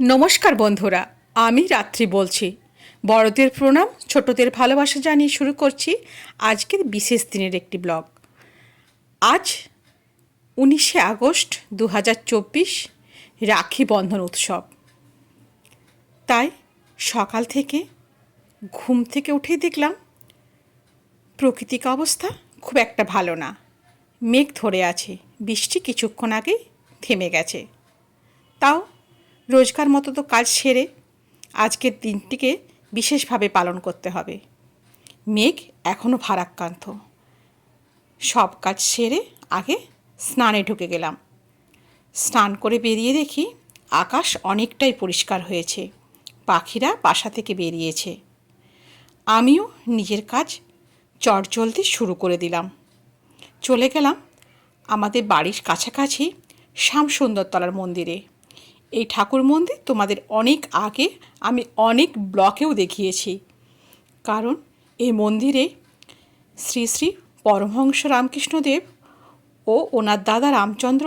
নমস্কার বন্ধুরা, আমি রাত্রি বলছি। বড়দের প্রণাম, ছোটদের ভালোবাসা জানিয়ে শুরু করছি আজকের বিশেষ দিনের একটি ব্লগ। আজ 19 আগস্ট 2024, রাখি বন্ধন উৎসব। তাই সকাল থেকে ঘুম থেকে উঠেই দেখলাম প্রাকৃতিক অবস্থা খুব একটা ভালো না, মেঘ ধরে আছে, বৃষ্টি কিছুক্ষণ আগেই থেমে গেছে। তাও রোজকার মতো তো কাজ সেরে আজকের দিনটিকে বিশেষভাবে পালন করতে হবে। মেঘ এখনও ভারাক্রান্ত। সব কাজ সেরে আগে স্নানে ঢুকে গেলাম। স্নান করে বেরিয়ে দেখি আকাশ অনেকটাই পরিষ্কার হয়েছে, পাখিরা বাসা থেকে বেরিয়েছে। আমিও নিজের কাজ চটজলদি শুরু করে দিলাম। চলে গেলাম আমাদের বাড়ির কাছাকাছি শ্যামসুন্দরতলার মন্দিরে। এই ঠাকুর মন্দির তোমাদের অনেক আগে আমি অনেক ব্লকেও দেখিয়েছি, কারণ এই মন্দিরে শ্রী শ্রী পরমহংস রামকৃষ্ণদেব ও ওনার দাদা রামচন্দ্র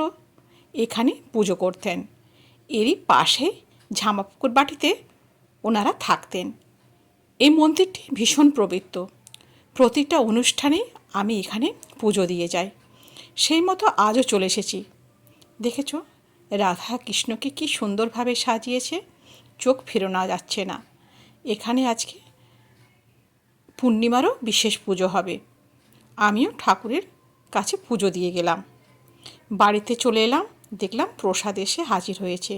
এখানে পুজো করতেন। এরই পাশে ঝামাপুকুর বাটিতে ওনারা থাকতেন। এই মন্দিরটি ভীষণ পবিত্র। প্রতিটা অনুষ্ঠানেই আমি এখানে পুজো দিয়ে যাই। সেই মতো আজও চলে এসেছি। দেখেছ রাধা কৃষ্ণকে কি সুন্দরভাবে সাজিয়েছে, চোখ ফেরানো যাচ্ছে না। এখানে আজকে পূর্ণিমারও বিশেষ পুজো হবে। আমিও ঠাকুরের কাছে পুজো দিয়ে গেলাম। বাড়িতে চলে এলাম, দেখলাম প্রসাদ এসে হাজির হয়েছে।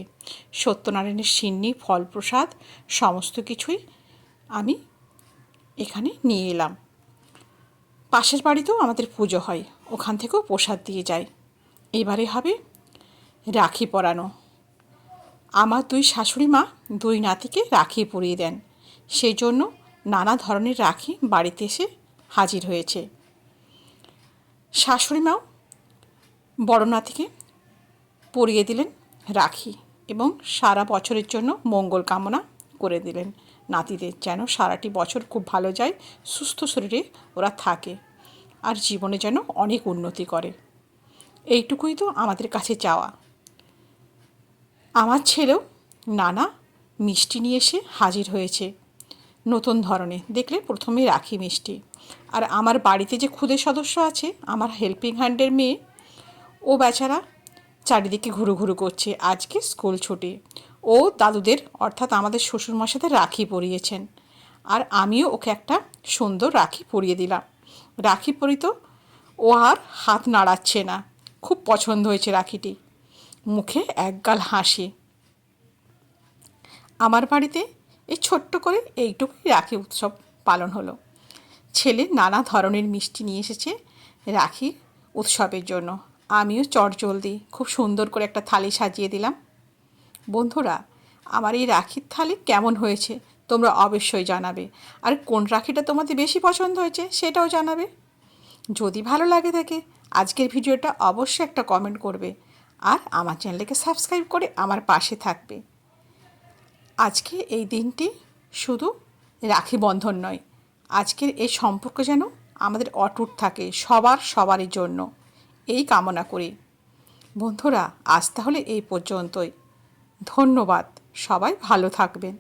সত্যনারায়ণের সিন্নি, ফল প্রসাদ সমস্ত কিছুই আমি এখানে নিয়ে এলাম। পাশের বাড়িতেও আমাদের পুজো হয়, ওখান থেকেও প্রসাদ দিয়ে যায়। এবারে হবে রাখি পরানো। আমার দুই শাশুড়ি মা দুই নাতিকে রাখি পরিয়ে দেন, সেই জন্য নানা ধরনের রাখি বাড়িতে এসে হাজির হয়েছে। শাশুড়ি মাও বড় নাতিকে পরিয়ে দিলেন রাখি এবং সারা বছরের জন্য মঙ্গল কামনা করে দিলেন নাতিদের, যেন সারাটি বছর খুব ভালো যায়, সুস্থ শরীরে ওরা থাকে আর জীবনে যেন অনেক উন্নতি করে। এইটুকুই তো আমাদের কাছে চাওয়া। আমার ছেলেও নানা মিষ্টি নিয়ে এসে হাজির হয়েছে নতুন ধরনের। দেখলে প্রথমে রাখি মিষ্টি। আর আমার বাড়িতে যে ক্ষুদে সদস্য আছে, আমার হেল্পিং হ্যান্ডের মেয়ে, ও বেচারা চারিদিকে ঘুরু ঘুরু করছে। আজকে স্কুল ছুটি। ও দাদুদের অর্থাৎ আমাদের শ্বশুরমশাইদের রাখি পরিয়েছেন, আর আমিও ওকে একটা সুন্দর রাখি পরিয়ে দিলাম। রাখি পরিত ও আর হাত নাড়াচ্ছে না। খুব পছন্দ হয়েছে রাখিটি, মুখে একগাল হাসি। আমার বাড়িতে এই ছোট্ট করে এইটুকুই রাখি উৎসব পালন হলো। ছেলে নানা ধরনের মিষ্টি নিয়ে এসেছে রাখি উৎসবের জন্য। আমিও চটজলদি খুব সুন্দর করে একটা থালি সাজিয়ে দিলাম। বন্ধুরা, আমার এই রাখির থালি কেমন হয়েছে তোমরা অবশ্যই জানাবে। আর কোন রাখিটা তোমাদের বেশি পছন্দ হয়েছে সেটাও জানাবে। যদি ভালো লাগে থাকে আজকের ভিডিওটা অবশ্যই একটা কমেন্ট করবে, আর আমার চ্যানেলকে সাবস্ক্রাইব করে আমার পাশে থাকবে। আজকে এই দিনটি শুধু রাখি বন্ধন নয়, আজকের এই সম্পর্ক যেন আমাদের অটুট থাকে সবারই জন্য, এই কামনা করি। বন্ধুরা, আজ তাহলে এই পর্যন্তই। ধন্যবাদ। সবাই ভালো থাকবেন।